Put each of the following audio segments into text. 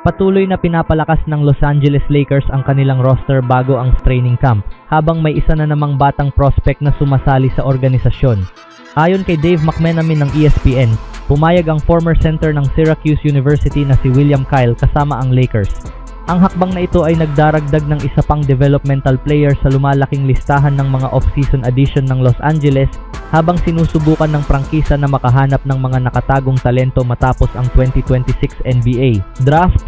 Patuloy na pinapalakas ng Los Angeles Lakers ang kanilang roster bago ang training camp, habang may isa na namang batang prospect na sumasali sa organisasyon. Ayon kay Dave McMenamy ng ESPN, pumayag ang former center ng Syracuse University na si William Kyle kasama ang Lakers. Ang hakbang na ito ay nagdaragdag ng isa pang developmental player sa lumalaking listahan ng mga off-season addition ng Los Angeles, habang sinusubukan ng prangkisa na makahanap ng mga nakatagong talento matapos ang 2026 NBA Draft.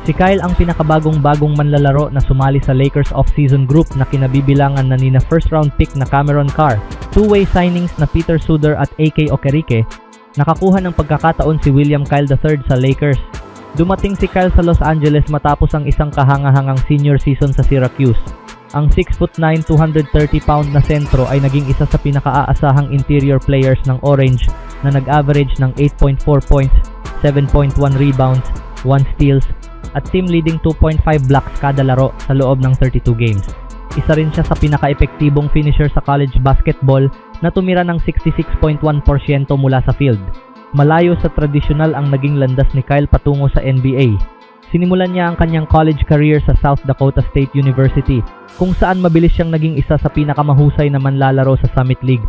Si Kyle ang pinakabagong manlalaro na sumali sa Lakers off-season group na kinabibilangan na nina first-round pick na Cameron Carr, two-way signings na Peter Suder at AK Okereke. Nakakuha ng pagkakataon si William Kyle III sa Lakers. Dumating si Kyle sa Los Angeles matapos ang isang kahangahangang senior season sa Syracuse. Ang 6'9", 230-pound na sentro ay naging isa sa pinakaaasahang interior players ng Orange na nag-average ng 8.4 points, 7.1 rebounds, 1 steals, at team-leading 2.5 blocks kada laro sa loob ng 32 games. Isa rin siya sa pinaka-epektibong finisher sa college basketball na tumira ng 66.1% mula sa field. Malayo sa tradisyonal ang naging landas ni Kyle patungo sa NBA. Sinimulan niya ang kanyang college career sa South Dakota State University, kung saan mabilis siyang naging isa sa pinakamahusay na manlalaro sa Summit League.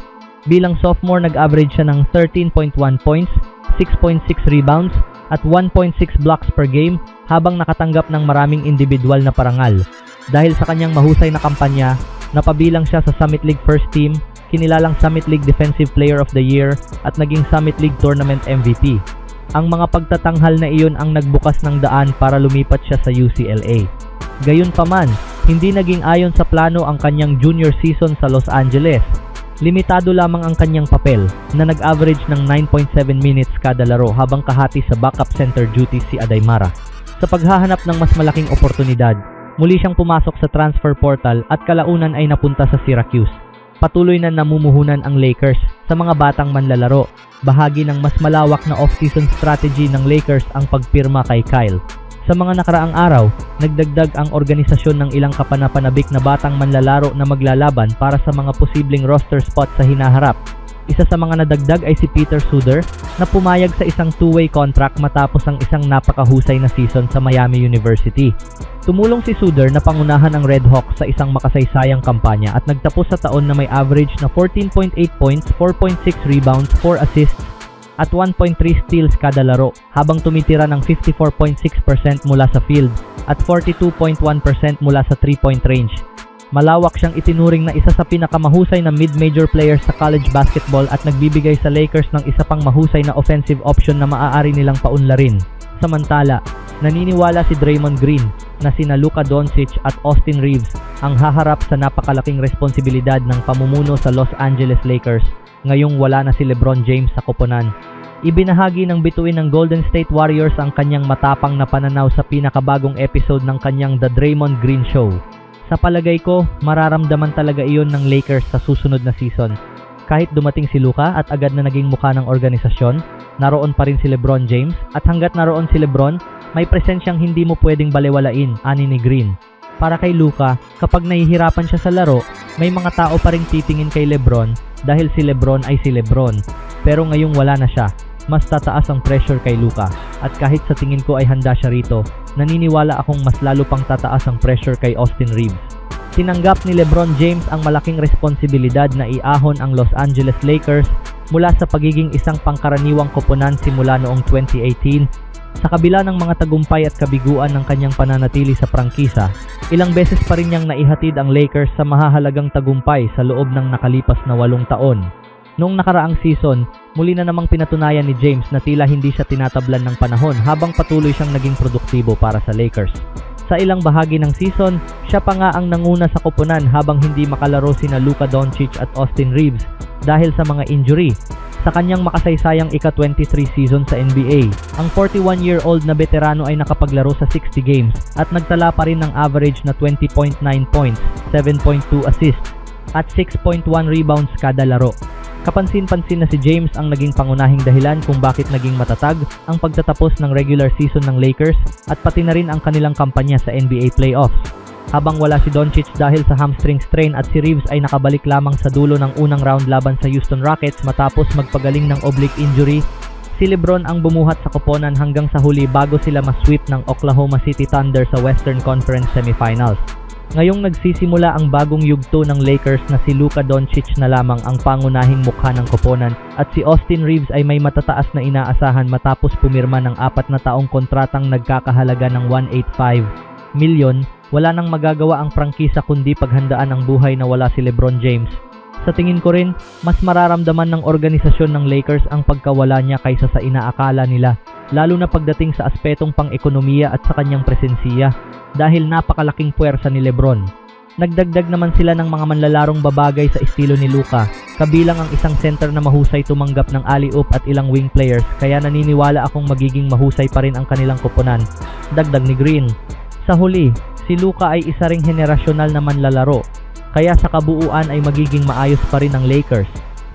Bilang sophomore, nag-average siya ng 13.1 points, 6.6 rebounds, at 1.6 blocks per game habang nakatanggap ng maraming individual na parangal. Dahil sa kanyang mahusay na kampanya, napabilang siya sa Summit League First Team, kinilalang Summit League Defensive Player of the Year, at naging Summit League Tournament MVP. Ang mga pagtatanghal na iyon ang nagbukas ng daan para lumipat siya sa UCLA. Gayunpaman, hindi naging ayon sa plano ang kanyang junior season sa Los Angeles. Limitado lamang ang kanyang papel na nag-average ng 9.7 minutes kada laro habang kahati sa backup center duties si Adaymara. Sa paghahanap ng mas malaking oportunidad, muli siyang pumasok sa transfer portal at kalaunan ay napunta sa Syracuse. Patuloy na namumuhunan ang Lakers sa mga batang manlalaro. Bahagi ng mas malawak na off-season strategy ng Lakers ang pagpirma kay Kyle. Sa mga nakaraang araw, nagdagdag ang organisasyon ng ilang kapanapanabik na batang manlalaro na maglalaban para sa mga posibleng roster spot sa hinaharap. Isa sa mga nadagdag ay si Peter Suder na pumayag sa isang two-way contract matapos ang isang napakahusay na season sa Miami University. Tumulong si Suder na pangunahan ang Red Hawks sa isang makasaysayang kampanya at nagtapos sa taon na may average na 14.8 points, 4.6 rebounds, 4 assists, at 1.3 steals kada laro habang tumitira ng 54.6% mula sa field at 42.1% mula sa 3-point range. Malawak siyang itinuring na isa sa pinakamahusay na mid-major players sa college basketball at nagbibigay sa Lakers ng isa pang mahusay na offensive option na maaari nilang paunlarin. Samantala, naniniwala si Draymond Green na sina Luka Doncic at Austin Reeves ang haharap sa napakalaking responsibilidad ng pamumuno sa Los Angeles Lakers ngayong wala na si LeBron James sa koponan. Ibinahagi ng bituin ng Golden State Warriors ang kanyang matapang na pananaw sa pinakabagong episode ng kanyang The Draymond Green Show. Sa palagay ko, mararamdaman talaga iyon ng Lakers sa susunod na season. Kahit dumating si Luka at agad na naging mukha ng organisasyon, naroon pa rin si LeBron James at hanggat naroon si LeBron, may presensyang hindi mo pwedeng balewalain, ani ni Green. Para kay Luka, kapag nahihirapan siya sa laro, may mga tao pa ring titingin kay LeBron dahil si LeBron ay si LeBron. Pero ngayong wala na siya, mas tataas ang pressure kay Luka. At kahit sa tingin ko ay handa siya rito, naniniwala akong mas lalo pang tataas ang pressure kay Austin Reeves. Tinanggap ni LeBron James ang malaking responsibilidad na iahon ang Los Angeles Lakers mula sa pagiging isang pangkaraniwang koponan simula noong 2018. Sa kabila ng mga tagumpay at kabiguan ng kanyang pananatili sa prangkisa, ilang beses pa rin niyang naihatid ang Lakers sa mahahalagang tagumpay sa loob ng nakalipas na 8 taon. Noong nakaraang season, muli na namang pinatunayan ni James na tila hindi siya tinatablan ng panahon habang patuloy siyang naging produktibo para sa Lakers. Sa ilang bahagi ng season, siya pa nga ang nanguna sa koponan habang hindi makalaro sina Luka Doncic at Austin Reeves dahil sa mga injury. Sa kanyang makasaysayang ika-23 season sa NBA, ang 41-year-old na veterano ay nakapaglaro sa 60 games at nagtala pa rin ng average na 20.9 points, 7.2 assists, at 6.1 rebounds kada laro. Kapansin-pansin na si James ang naging pangunahing dahilan kung bakit naging matatag ang pagtatapos ng regular season ng Lakers at pati na rin ang kanilang kampanya sa NBA playoffs. Habang wala si Doncic dahil sa hamstring strain at si Reeves ay nakabalik lamang sa dulo ng unang round laban sa Houston Rockets matapos magpagaling ng oblique injury, si Si LeBron ang bumuhat sa koponan hanggang sa huli bago sila masweep ng Oklahoma City Thunder sa Western Conference Semifinals. Ngayong nagsisimula ang bagong yugto ng Lakers na si Luka Doncic na lamang ang pangunahing mukha ng koponan at si Austin Reeves ay may matataas na inaasahan matapos pumirma ng 4 na taong kontratang nagkakahalaga ng $185 milyon. Wala nang magagawa ang prangkisa kundi paghandaan ang buhay na wala si LeBron James. Sa tingin ko rin, mas mararamdaman ng organisasyon ng Lakers ang pagkawala niya kaysa sa inaakala nila, lalo na pagdating sa aspetong pang-ekonomiya at sa kanyang presensiya, dahil napakalaking puwersa ni LeBron. Nagdagdag naman sila ng mga manlalarong babagay sa estilo ni Luka, kabilang ang isang center na mahusay tumanggap ng alley-oop at ilang wing players, kaya naniniwala akong magiging mahusay pa rin ang kanilang koponan. Dagdag ni Green. Sa huli, si Luka ay isa ring henerasyonal na manlalaro, kaya sa kabuuan ay magiging maayos pa rin ang Lakers.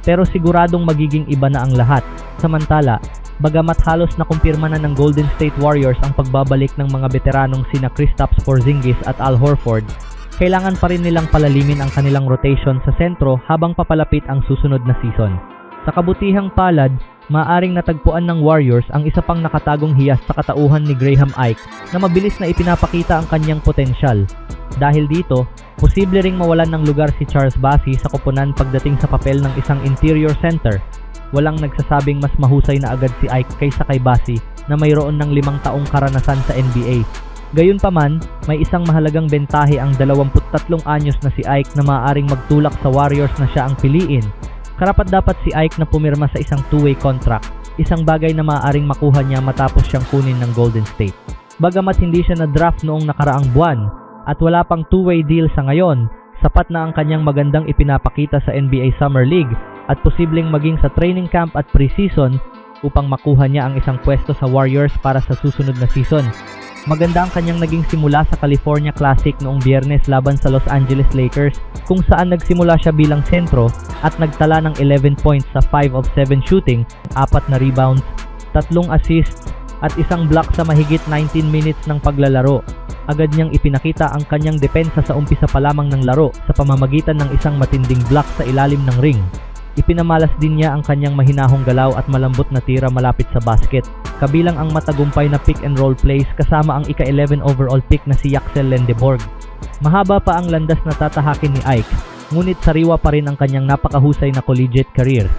Pero siguradong magiging iba na ang lahat. Samantala, bagamat halos nakumpirma na ng Golden State Warriors ang pagbabalik ng mga veteranong sina Kristaps Porzingis at Al Horford, kailangan pa rin nilang palalimin ang kanilang rotation sa sentro habang papalapit ang susunod na season. Sa kabutihang palad, maaring natagpuan ng Warriors ang isa pang nakatagong hiyas sa katauhan ni Graham Ike na mabilis na ipinapakita ang kanyang potensyal. Dahil dito, posible ring mawalan ng lugar si Charles Bassey sa koponan pagdating sa papel ng isang interior center. Walang nagsasabing mas mahusay na agad si Ike kaysa kay Bassey na mayroon ng 5 taong karanasan sa NBA. Gayunpaman, may isang mahalagang bentahe ang 23 anyos na si Ike na maaaring magtulak sa Warriors na siya ang piliin. Karapat-dapat si Ike na pumirma sa isang two-way contract, isang bagay na maaaring makuha niya matapos siyang kunin ng Golden State. Bagamat hindi siya na-draft noong nakaraang buwan at wala pang two-way deal sa ngayon, sapat na ang kanyang magandang ipinapakita sa NBA Summer League at posibleng maging sa training camp at preseason upang makuha niya ang isang pwesto sa Warriors para sa susunod na season. Maganda ang kanyang naging simula sa California Classic noong Biyernes laban sa Los Angeles Lakers, kung saan nagsimula siya bilang sentro at nagtala ng 11 points sa 5 of 7 shooting, 4 na rebounds, 3 assists at isang block sa mahigit 19 minutes ng paglalaro. Agad niyang ipinakita ang kanyang depensa sa umpisa pa lamang ng laro sa pamamagitan ng isang matinding block sa ilalim ng ring. Ipinamalas din niya ang kanyang mahinahong galaw at malambot na tira malapit sa basket, kabilang ang matagumpay na pick and roll plays kasama ang ika-11 overall pick na si Yaxel Lendeborg. Mahaba pa ang landas na tatahakin ni Ike, ngunit sariwa pa rin ang kanyang napakahusay na collegiate career.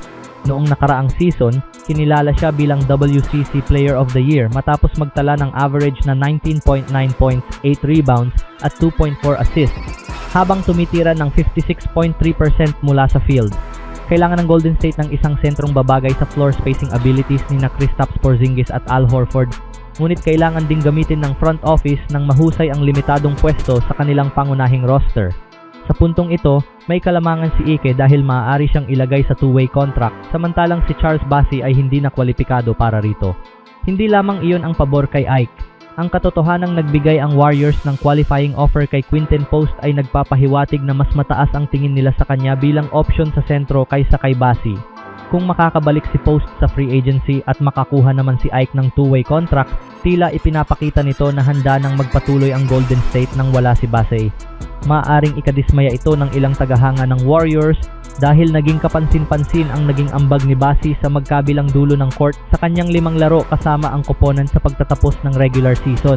Noong nakaraang season, kinilala siya bilang WCC Player of the Year matapos magtala ng average na 19.9 points, 8 rebounds at 2.4 assists, habang tumitira ng 56.3% mula sa field. Kailangan ng Golden State ng isang sentrong babagay sa floor spacing abilities ni na Kristaps Porzingis at Al Horford, ngunit kailangan ding gamitin ng front office ng mahusay ang limitadong pwesto sa kanilang pangunahing roster. Sa puntong ito, may kalamangan si Ike dahil maaari siyang ilagay sa two-way contract, samantalang si Charles Bassey ay hindi na kwalipikado para rito. Hindi lamang iyon ang pabor kay Ike. Ang katotohanang nagbigay ang Warriors ng qualifying offer kay Quinten Post ay nagpapahiwatig na mas mataas ang tingin nila sa kanya bilang option sa sentro kaysa kay Bassey. Kung makakabalik si Post sa free agency at makakuha naman si Ike ng two-way contract, tila ipinapakita nito na handa nang magpatuloy ang Golden State nang wala si Bassey. Maaring ikadismaya ito ng ilang tagahanga ng Warriors dahil naging kapansin-pansin ang naging ambag ni Bassey sa magkabilang dulo ng court sa kanyang 5 laro kasama ang koponan sa pagtatapos ng regular season.